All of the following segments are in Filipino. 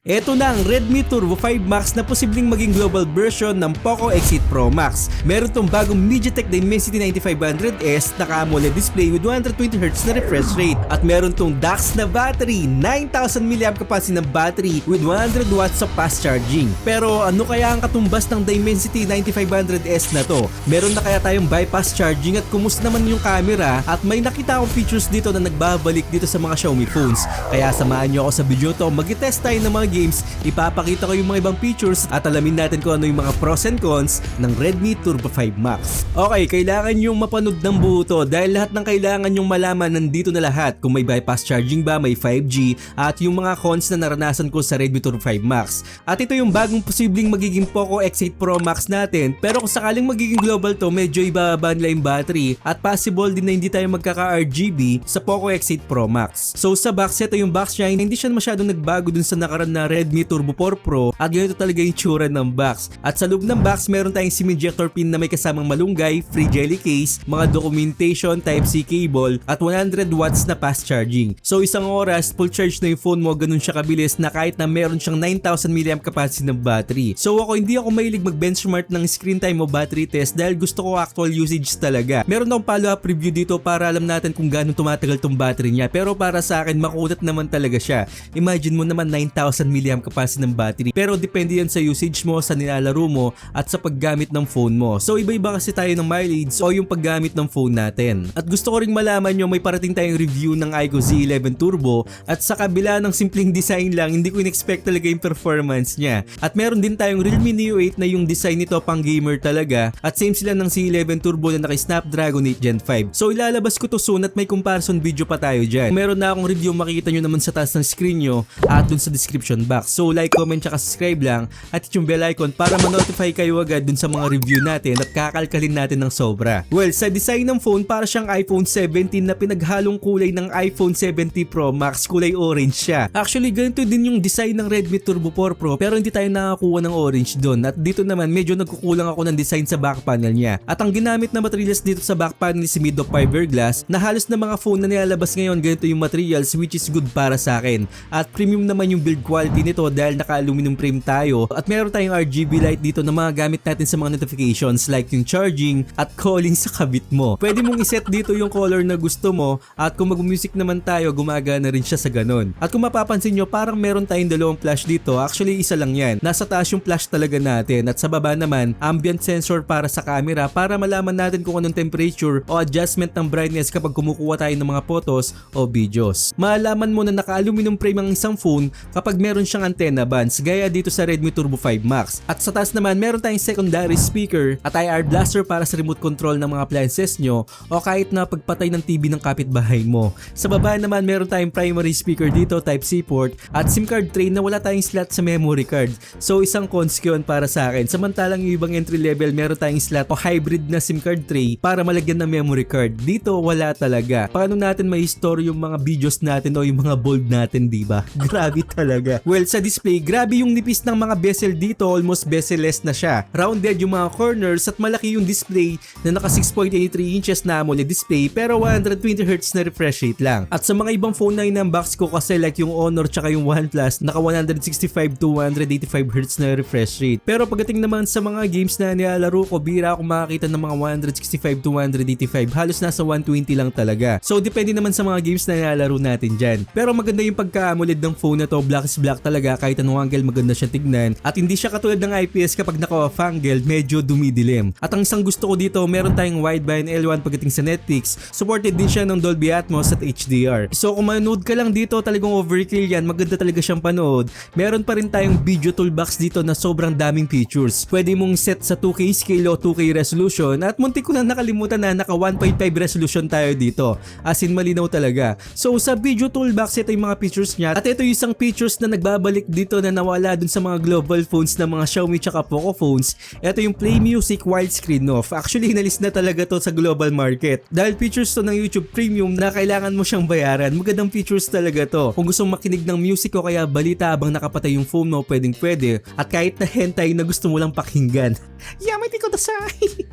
Ito na ang Redmi Turbo 5 Max na posibleng maging global version ng Poco X8 Pro Max. Meron tong bagong MediaTek Dimensity 9500S na AMOLED display with 120Hz na refresh rate. At meron tong DAX na battery, 9000 mAh capacity ng battery with 100 watts of fast charging. Pero ano kaya ang katumbas ng Dimensity 9500S na to? Meron na kaya tayong bypass charging at kumusta naman yung camera? At may nakita akong features dito na nagbabalik dito sa mga Xiaomi phones. Kaya samahan nyo ako sa video to, mag-test tayo ng mga games, ipapakita ko yung mga ibang features at alamin natin kung ano yung mga pros and cons ng Redmi Turbo 5 Max. Okay, kailangan yung mapanood ng buo to dahil lahat ng kailangan yung malaman nandito na lahat, kung may bypass charging ba, may 5G at yung mga cons na naranasan ko sa Redmi Turbo 5 Max. At ito yung bagong posibleng magiging Poco X8 Pro Max natin, pero kung sakaling magiging global to, medyo ibababa nila yung battery at possible din na hindi tayo magkaka-RGB sa Poco X8 Pro Max. So sa box, ito yung box niya, hindi siya masyadong nagbago dun sa nakaraan na Redmi Turbo 4 Pro at ganito talaga yung tsura ng box. At sa loob ng box, meron tayong SIM ejector pin na may kasamang malunggay, free jelly case, mga documentation, Type-C cable at 100 watts na fast charging. So isang oras, full charge na yung phone mo, ganun siya kabilis na kahit na meron siyang 9000 mAh capacity ng battery. So ako, hindi ako mahilig mag-benchmark ng screen time o battery test dahil gusto ko actual usage talaga. Meron akong follow-up review dito para alam natin kung gaano tumatagal tong battery niya, pero para sa akin, makulat naman talaga siya. Imagine mo naman 9000 mAh capacity ng battery, pero depende yan sa usage mo, sa nilalaro mo at sa paggamit ng phone mo. So iba-iba kasi tayo ng mileage o yung paggamit ng phone natin. At gusto ko ring malaman nyo, may parating tayong review ng iQOO Z11 Turbo at sa kabila ng simpleng design lang, hindi ko in-expect talaga yung performance niya. At meron din tayong Realme Neo 8 na yung design nito pang gamer talaga at same sila ng Z11 Turbo na naka-Snapdragon 8 Gen 5. So ilalabas ko to soon at may comparison video pa tayo dyan. Meron na akong review, makikita nyo naman sa taas ng screen nyo at dun sa description box. So like, comment, tsaka subscribe lang at yung bell icon para ma-notify kayo agad dun sa mga review natin at kakalkalin natin ng sobra. Well, sa design ng phone, para siyang iPhone 17 na pinaghalong kulay ng iPhone 70 Pro Max, kulay orange siya. Actually, ganito din yung design ng Redmi Turbo 4 Pro pero hindi tayo nakakuha ng orange doon. At dito naman, medyo nagkukulang ako ng design sa back panel niya. At ang ginamit na materials dito sa back panel is made of fiberglass na halos na mga phone na nilalabas ngayon, ganito yung materials, which is good para sa akin. At premium naman yung build quality nito dahil naka-aluminum frame tayo at meron tayong RGB light dito na mga gamit natin sa mga notifications like yung charging at calling sa kabit mo. Pwede mong iset dito yung color na gusto mo at kung mag-music naman tayo, gumagana rin siya sa ganun. At kung mapapansin nyo, parang meron tayong dalawang flash dito. Actually, isa lang yan. Nasa taas yung flash talaga natin at sa baba naman, ambient sensor para sa camera para malaman natin kung anong temperature o adjustment ng brightness kapag kumukuha tayo ng mga photos o videos. Maalaman mo na naka-aluminum frame ang isang phone kapag meron siyang antenna bands gaya dito sa Redmi Turbo 5 Max. At sa taas naman, meron tayong secondary speaker at IR blaster para sa remote control ng mga appliances nyo o kahit na pagpatay ng TV ng kapitbahay mo. Sa baba naman, meron tayong primary speaker dito, Type-C port at SIM card tray na wala tayong slot sa memory card. So isang cons yun para sa akin. Samantalang yung ibang entry level, meron tayong slot o hybrid na SIM card tray para malagyan ng memory card. Dito wala talaga. Paano natin may store yung mga videos natin o yung mga bold natin, diba? Grabe talaga. Well, sa display, grabe yung nipis ng mga bezel dito, almost bezel-less na siya. Rounded yung mga corners at malaki yung display na naka 6.83 inches na AMOLED display pero 120Hz na refresh rate lang. At sa mga ibang phone na in-unbox ko kasi like yung Honor tsaka yung OnePlus, naka 165 to 185Hz na refresh rate. Pero pagdating naman sa mga games na nilalaro ko, bira ako makakita ng mga 165 to 185. Halos nasa 120 lang talaga. So depende naman sa mga games na nilalaro natin dyan. Pero maganda yung pagka-AMOLED ng phone na to, black is black talaga, kahit anong angle maganda siya tignan. At hindi siya katulad ng IPS kapag naka-off angle, medyo dumidilim. At ang isang gusto ko dito, meron tayong wideband L1 pagdating sa Netflix. Supported din siya ng Dolby Atmos at HDR. So kung manood ka lang dito, talagang overkill yan, maganda talaga siyang panood. Meron pa rin tayong video toolbox dito na sobrang daming features. Pwede mong set sa 2K scale o 2K resolution at muntik ko na nakalimutan na naka 1.5 resolution tayo dito. As in malinaw talaga. So sa video toolbox, ito yung mga features niya. At ito yung isang features na nagbabalik dito na nawala dun sa mga global phones ng mga Xiaomi tsaka Poco phones. Ito yung Play Music widescreen off. Actually, inalis na talaga to sa global market. Dahil features to ng YouTube Premium na kailangan mo siyang bayaran. Magandang features talaga to. Kung gusto makinig ng music o kaya balita habang nakapatay yung phone mo, pwedeng pwede. At kahit na hentai na gusto mo lang pakinggan. Yamay ko dasay.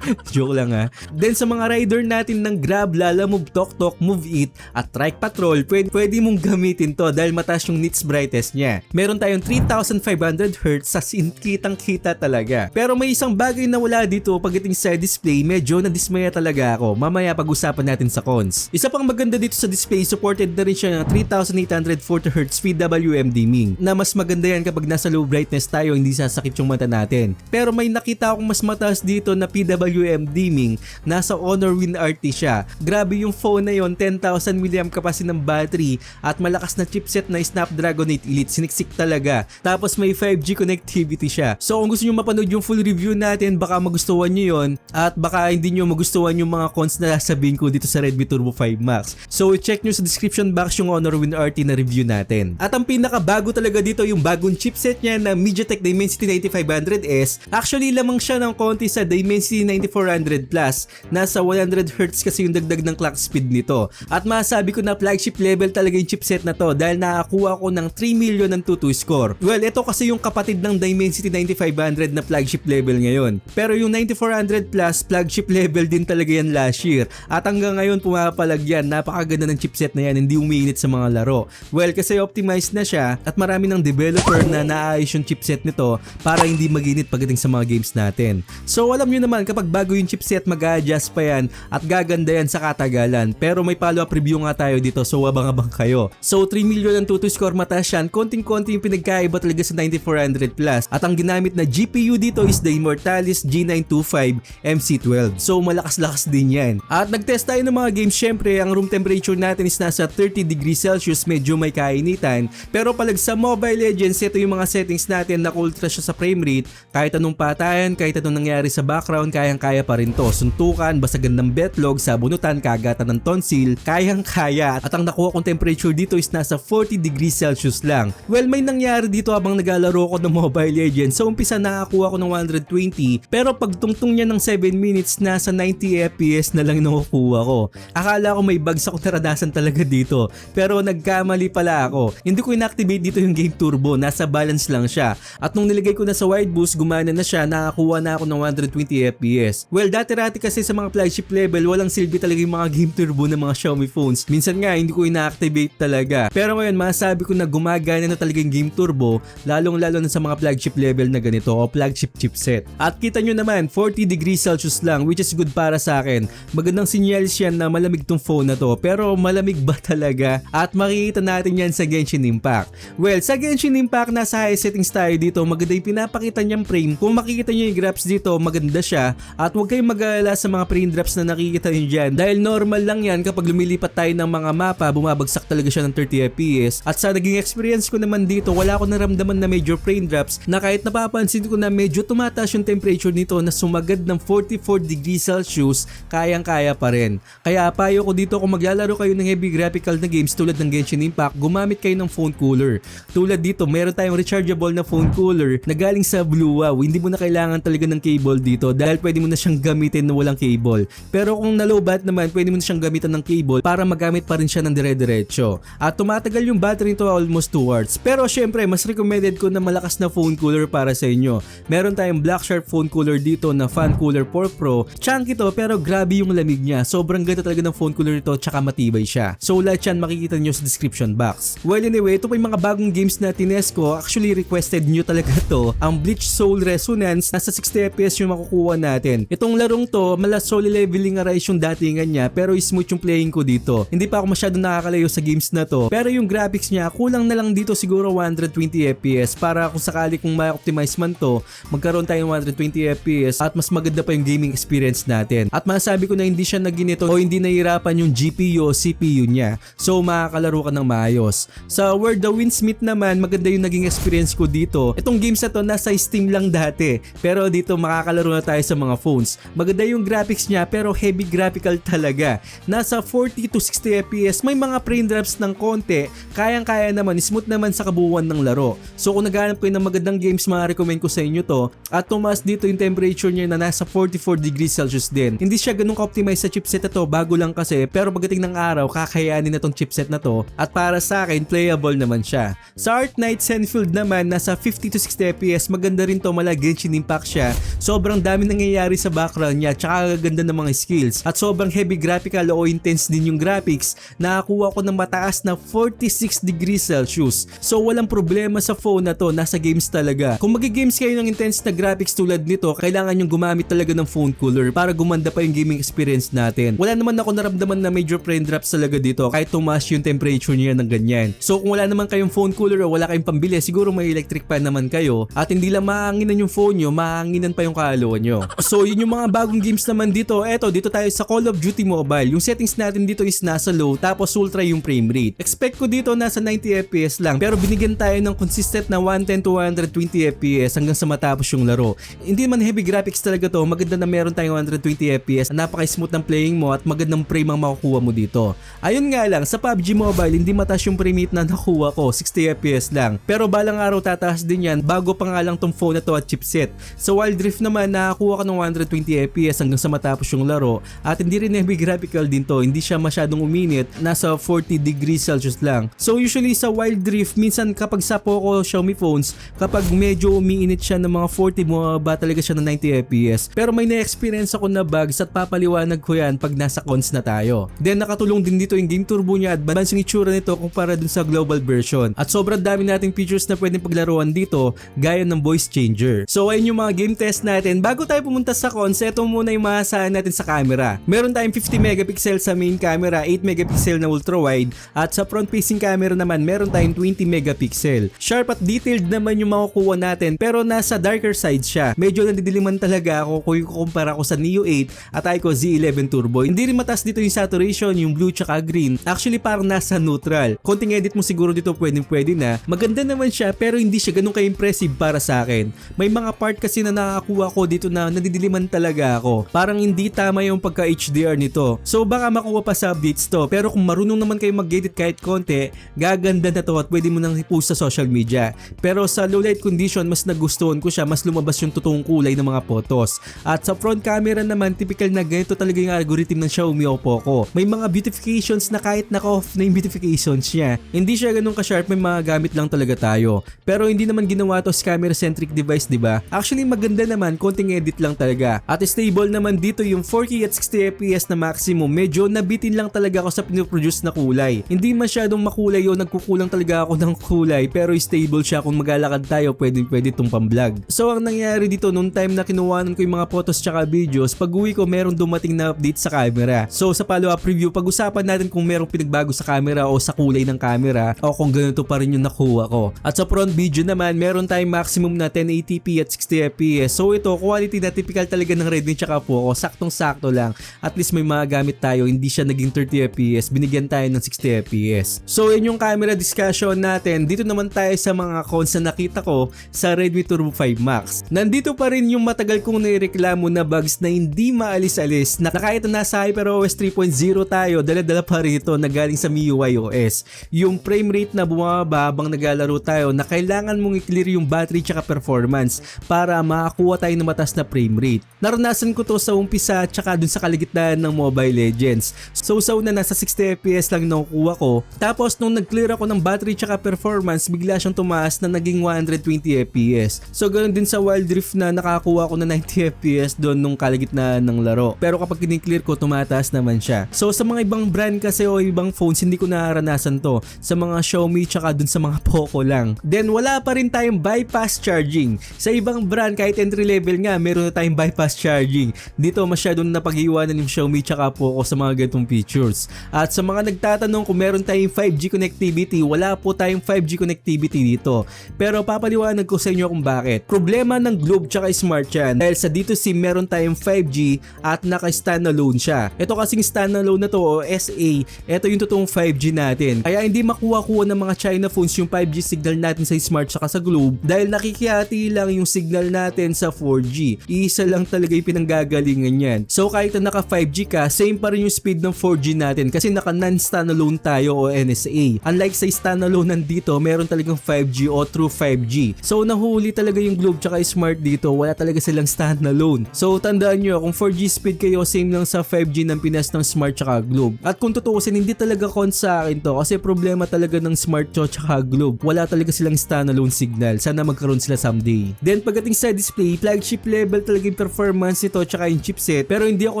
Joke lang ha. Then sa mga rider natin ng Grab, Lalamove, TokTok, Move It at Trike Patrol, pwede mong gamitin to dahil mataas yung nits brightness brightness niya. Meron tayong 3500Hz sa kitang-kita talaga. Pero may isang bagay na wala dito pagdating sa display, medyo nadismaya talaga ako. Mamaya pag-usapan natin sa cons. Isa pang maganda dito sa display, supported na rin siya ng 3840Hz PWM dimming, na mas maganda yan kapag nasa low brightness tayo, hindi sasakit yung mata natin. Pero may nakita akong mas mataas dito na PWM dimming, nasa Honor Win RT siya. Grabe yung phone na yon, 10,000 mAh capacity ng battery at malakas na chipset na Snapdragon 8 Elite, siniksik talaga. Tapos may 5G connectivity siya. So kung gusto nyo mapanood yung full review natin, baka magustuhan nyo yon at baka hindi nyo magustuhan yung mga cons na sabihin ko dito sa Redmi Turbo 5 Max. So check nyo sa description box yung Honor Win RT na review natin. At ang pinakabago talaga dito yung bagong chipset niya na MediaTek Dimensity 9500S. Actually lamang siya ng konti sa Dimensity 9400 Plus. Nasa 100Hz kasi yung dagdag ng clock speed nito. At masabi ko na flagship level talaga yung chipset na to dahil nakakuha ko ng 3 million ng 2.2 score. Well, ito kasi yung kapatid ng Dimensity 9500 na flagship level ngayon. Pero yung 9400 Plus, flagship level din talaga yan last year. At hanggang ngayon pumapalag yan. Napakaganda ng chipset na yan, hindi umiinit sa mga laro. Well, kasi optimized na siya at marami ng developer na naayos yung chipset nito para hindi mag-init pagdating sa mga games natin. So alam nyo naman, kapag bago yung chipset, mag-a-adjust pa yan at gaganda yan sa katagalan. Pero may follow-up review nga tayo dito, so abang-abang kayo. So 3 million ang 2.2 score, mataas yan. Konting-konti yung pinagkaiba talaga sa 9400 Plus. At ang ginamit na GPU dito is the Immortalis G925 MC12. So malakas-lakas din yan. At nag-test tayo ng mga games. Syempre, ang room temperature natin is nasa 30 degrees Celsius, medyo may kainitan. Pero palag sa Mobile Legends, ito yung mga settings natin na ultra siya sa frame rate. Kahit anong patayan, kahit anong nangyari sa background, kayang-kaya pa rin to. Suntukan, basagan ng betlog, sabunutan, kagatan ng tonsil, kayang-kaya. At ang nakuha kong temperature dito is nasa 40 degrees Celsius lang. Well, may nangyari dito habang naglalaro ko ng Mobile Legends. Sa umpisa nakakuha ko ng 120, pero pagtungtong niya ng 7 minutes, nasa 90 FPS na lang nakukuha ko. Akala ko may bugs ako naranasan talaga dito, pero nagkamali pala ako. Hindi ko inactivate dito yung Game Turbo, nasa balance lang siya. At nung nilagay ko na sa wide boost, gumana na siya, nakakuha na ako ng 120 FPS. Well, dati-rati kasi sa mga flagship level, walang silbi talaga yung mga Game Turbo ng mga Xiaomi phones. Minsan nga, hindi ko ina-activate talaga. Pero ngayon, masasabi ko na gumagana na talaga yung Game Turbo, lalong-lalo na sa mga flagship level na ganito o flagship chipset. At kita nyo naman, 40 degrees Celsius lang, which is good para sa akin. Magandang sinyales yan na malamig tong phone na to, pero malamig ba talaga? At makikita natin yan sa Genshin Impact. Well, sa Genshin Impact, nasa high settings tayo dito, maganda yung pinapakita niyang frame. Kung makikita nyo yung graphs dito, maganda siya. At huwag kayong mag-aalala sa mga frame drops na nakikita nyo dyan, dahil normal lang yan kapag lumilipat tayo ng mga mapa, bumabagsak talaga siya ng 30 FPS. At sa naging experience ko naman dito, wala ko naramdaman na major frame drops, na kahit napapansin ko na medyo tumataas yung temperature nito na sumagad ng 44 degrees Celsius, kayang-kaya pa rin. Kaya payo ko dito, kung maglalaro kayo ng heavy graphical na games tulad ng Genshin Impact, gumamit kayo ng phone cooler. Tulad dito, meron tayong rechargeable na phone cooler na galing sa Blue Wow. Hindi mo na kailangan talaga ng cable dito dahil pwede mo na siyang gamitin na walang cable. Pero kung na-lowbat naman, pwede mo na siyang gamitan ng cable para magamit pa rin siya ng dire-diretso. At tumatagal yung battery nito almost 2 hours. Pero syempre, mas recommended ko na malakas na phone cooler para sa inyo. Meron tayong Black Shark phone cooler dito na Fan Cooler 4 Pro. Chunky to pero grabe yung lamig niya. Sobrang ganda talaga ng phone cooler nito, tsaka matibay siya. So lahat yan makikita nyo sa description box. Well anyway, ito pa yung mga bagong games na tinest ko. Actually requested nyo talaga to. Ang Bleach Soul Resonance, nasa 60 FPS yung makukuha natin. Itong larong to, mala solid leveling arise yung datingan niya, pero smooth yung playing ko dito. Hindi pa ako masyadong nakakalayo sa games na to. Pero yung graphics niya, kulang na lang dito siguro 120 FPS para kung sakali kung ma-optimize man to, magkaroon tayong 120 FPS at mas maganda pa yung gaming experience natin. At masasabi ko na hindi siya naginito o hindi nahihirapan yung GPU o CPU niya. So makakalaro ka ng maayos. Sa Where the Winds Meet naman, maganda yung naging experience ko dito. Itong games na to nasa Steam lang dati, pero dito makakalaro na tayo sa mga phones. Maganda yung graphics niya pero heavy graphical talaga. Nasa 40 to 60 FPS, may mga frame drops ng konti, kayang-kaya naman, smooth naman sa kabuuan ng laro. So kung naghahanap kayo ng magandang games, ma-recommend ko sa inyo to. At tumaas dito yung temperature niya na nasa 44 degrees Celsius din. Hindi siya ganun ka-optimize sa chipset na to, bago lang kasi, pero pagdating ng araw, kakayanin na tong chipset na to. At para sa akin, playable naman siya. Sa Art Knight Zenfield naman, nasa 50 to 60 FPS, maganda rin to, mala Genshin Impact siya. Sobrang dami nangyayari sa background niya, tsaka ganda ng mga skills. At sobrang heavy graphical o intense din yung graphics. Nakakuha ko ng mataas na 46 degrees Celsius. issues. So walang problema sa phone na to, nasa games talaga. Kung mag-games kayo ng intense na graphics tulad nito, kailangan yung gumamit talaga ng phone cooler para gumanda pa yung gaming experience natin. Wala naman ako naramdaman na major frame drops talaga dito kahit tumaas yung temperature niya ng ganyan. So kung wala naman kayong phone cooler o wala kayong pambili, siguro may electric fan naman kayo at hindi lang mahanginan yung phone nyo, mahanginan pa yung kaluluwa nyo. So yun yung mga bagong games naman dito. Dito tayo sa Call of Duty Mobile. Yung settings natin dito is nasa low tapos ultra yung frame rate. Expect ko dito nasa 90 FPS lang pero binigyan tayo ng consistent na 110 to 120 FPS hanggang sa matapos yung laro. Hindi man heavy graphics talaga to, maganda na meron tayong 120 FPS, napaka-smooth ng playing mo at magandang frame ang makukuha mo dito. Ayun nga lang, sa PUBG Mobile hindi mataas yung frame rate na nakuha ko, 60 FPS lang. Pero balang araw tataas din yan bago pa nga lang tong phone na to at chipset. Sa Wild Rift naman nakakuha ka ng 120 FPS hanggang sa matapos yung laro at hindi rin heavy graphical din to, hindi siya masyadong uminit, nasa 40 degrees Celsius lang. So usually sa Wild Rift, minsan kapag sa Poco Xiaomi phones, kapag medyo umiinit siya ng mga 40, bumaba talaga siya ng 90 FPS. Pero may na-experience ako na bugs at papaliwanag ko yan pag nasa cons na tayo. Then nakatulong din dito yung game turbo niya at advance yung itsura nito kumpara dun sa global version. At sobrang dami nating features na pwedeng paglaruan dito gaya ng voice changer. So ayun yung mga game test natin. Bago tayo pumunta sa cons, ito muna yung maasahan natin sa camera. Meron tayong 50 megapixel sa main camera, 8 megapixel na ultra wide at sa front facing camera naman meron tayong 20 megapixel. Sharp at detailed naman yung makukuha natin pero nasa darker side siya. Medyo nadidiliman talaga ako kung kukumpara ko sa Neo 8 at Ico Z11 Turbo. Hindi rin mataas dito yung saturation, yung blue tsaka green. Actually parang nasa neutral. Konting edit mo siguro dito pwede na. Maganda naman siya pero hindi siya ganun ka-impressive para sa akin. May mga part kasi na nakakuha ko dito na nadidiliman talaga ako. Parang hindi tama yung pagka-HDR nito. So baka makuha pa sa updates to. Pero kung marunong naman kayo mag-edit kahit konti, gaganda na to at pwede mo nang i-post sa social media. Pero sa low light condition, mas nagustuhan ko siya, mas lumabas yung totoong kulay ng mga photos. At sa front camera naman, typical na ganito talaga yung algorithm ng Xiaomi o Poco. May mga beautifications na kahit naka-off na yung beautifications niya. Hindi siya ganun ka-sharp, may mga gamit lang talaga tayo. Pero hindi naman ginawa to sa camera-centric device, diba? Actually maganda naman, konting edit lang talaga. At stable naman dito yung 4K at 60 FPS na maximum. Medyo nabitin lang talaga ako sa pinoproduce na kulay. Hindi masyadong makulay o nagkukulang talaga ako ng kulay pero stable siya. Kung maglalakad tayo pwede itong pang-vlog. So ang nangyari dito nung time na kinuhanan ko yung mga photos tsaka videos, pag uwi ko meron dumating na update sa camera. So sa follow-up review, pag-usapan natin kung merong pinagbago sa camera o sa kulay ng camera o kung ganito pa rin yung nakuha ko. At sa front video naman, meron tayong maximum na 1080p at 60 fps. So ito, quality na typical talaga ng Redmi tsaka Poco, saktong-sakto lang. At least may mga gamit tayo, hindi siya naging 30 fps, binigyan tayo ng 60 fps. So yun yung camera discussion natin. Dito naman tayo sa mga cons na nakita ko sa Redmi Turbo 5 Max. Nandito pa rin yung matagal kong nireklamo na bugs na hindi maalis-alis, na kahit nasa HyperOS 3.0 tayo, dala-dala pa rito na galing sa MIUI OS. Yung frame rate na bumababa habang naglalaro tayo, na kailangan mong i-clear yung battery tsaka performance para makakuha tayo ng mataas na frame rate. Naranasan ko to sa umpisa tsaka dun sa kalagitnaan ng Mobile Legends. So sa una nasa 60 fps lang nakukuha ko. Tapos nung nag-clear ako ng battery tsaka performance, bigla siyang tumaas na naging 120 fps. So ganoon din sa Wild Rift na nakakuha ko na 90 fps doon nung kalagitnaan ng laro. Pero kapag kiniklear ko, tumataas naman siya. So sa mga ibang brand kasi o ibang phones, hindi ko naranasan to. Sa mga Xiaomi tsaka dun sa mga Poco lang. Then wala pa rin tayong bypass charging. Sa ibang brand, kahit entry level nga, meron na tayong bypass charging. Dito masyadong napag-iwanan yung Xiaomi tsaka Poco sa mga ganitong features. At sa mga nagtatanong kung meron tayong 5G connectivity, wala po tayong 5G connectivity dito. Pero papaliwanag ko sa inyo kung bakit. Problema ng Globe tsaka Smart yan. Dahil sa dito SIM meron tayong 5G at naka-standalone siya. Ito kasing standalone na to o SA, ito yung totoong 5G natin. Kaya hindi makuha-kuha ng mga China phones yung 5G signal natin sa Smart tsaka sa Globe dahil nakikihati lang yung signal natin sa 4G. Isa lang talaga yung pinanggagalingan yan. So kahit na naka 5G ka, same pa rin yung speed ng 4G natin kasi naka non-standalone tayo o NSA. Unlike sa standalone nandito, meron talagang 5G o true 5G. So nahuli talaga yung Globe tsaka Smart dito, wala talaga silang standalone. So tandaan nyo, kung 4G speed kayo, same lang sa 5G ng Pinas ng Smart tsaka Globe. At kung tutuusin, hindi talaga cons sa akin to kasi problema talaga ng Smart tsaka Globe. Wala talaga silang standalone signal. Sana magkaroon sila someday. Then pagdating sa display, flagship level talaga yung performance nito tsaka yung chipset. Pero hindi ako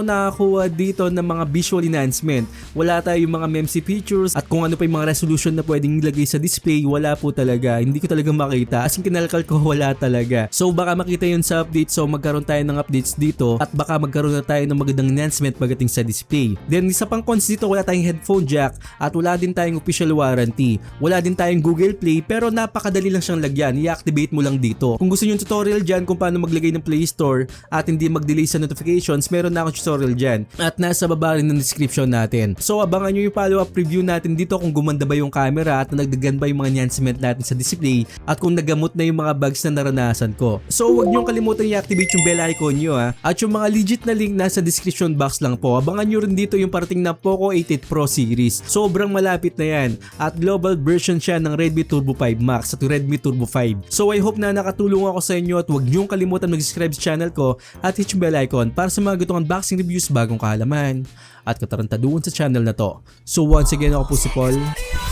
nakakuha dito ng mga visual enhancement. Wala tayong mga MEMC features at kung ano pa yung mga resolution na pwedeng naglagay sa display, wala po talaga. Hindi ko talaga makita. As in kinalkal ko, wala talaga. So baka makita yun sa update. So magkaroon tayo ng updates dito at baka magkaroon na tayo ng magandang announcement pagdating sa display. Then isa pang cons dito, wala tayong headphone jack at wala din tayong official warranty. Wala din tayong Google Play pero napakadali lang siyang lagyan. I-activate mo lang dito. Kung gusto niyo yung tutorial dyan kung paano maglagay ng Play Store at hindi mag-delay sa notifications, meron na akong tutorial dyan at nasa baba rin ng description natin. So abangan nyo yung follow-up review natin dito kung gumanda ba yung camera at nagdagan ba yung mga announcement natin sa display at kung nagamot na yung mga bugs na naranasan ko. So huwag nyo kalimutan i-activate yung bell icon nyo at yung mga legit na link nasa description box lang po. Abangan nyo rin dito yung parating na Poco A8 Pro series. Sobrang malapit na yan at global version siya ng Redmi Turbo 5 Max at Redmi Turbo 5. So I hope na nakatulong ako sa inyo at huwag nyo kalimutan mag-subscribe sa channel ko at hit yung bell icon para sa mga gantong unboxing reviews, bagong kaalaman at katarantaduhan sa channel na to. So once again, ako po si Paul.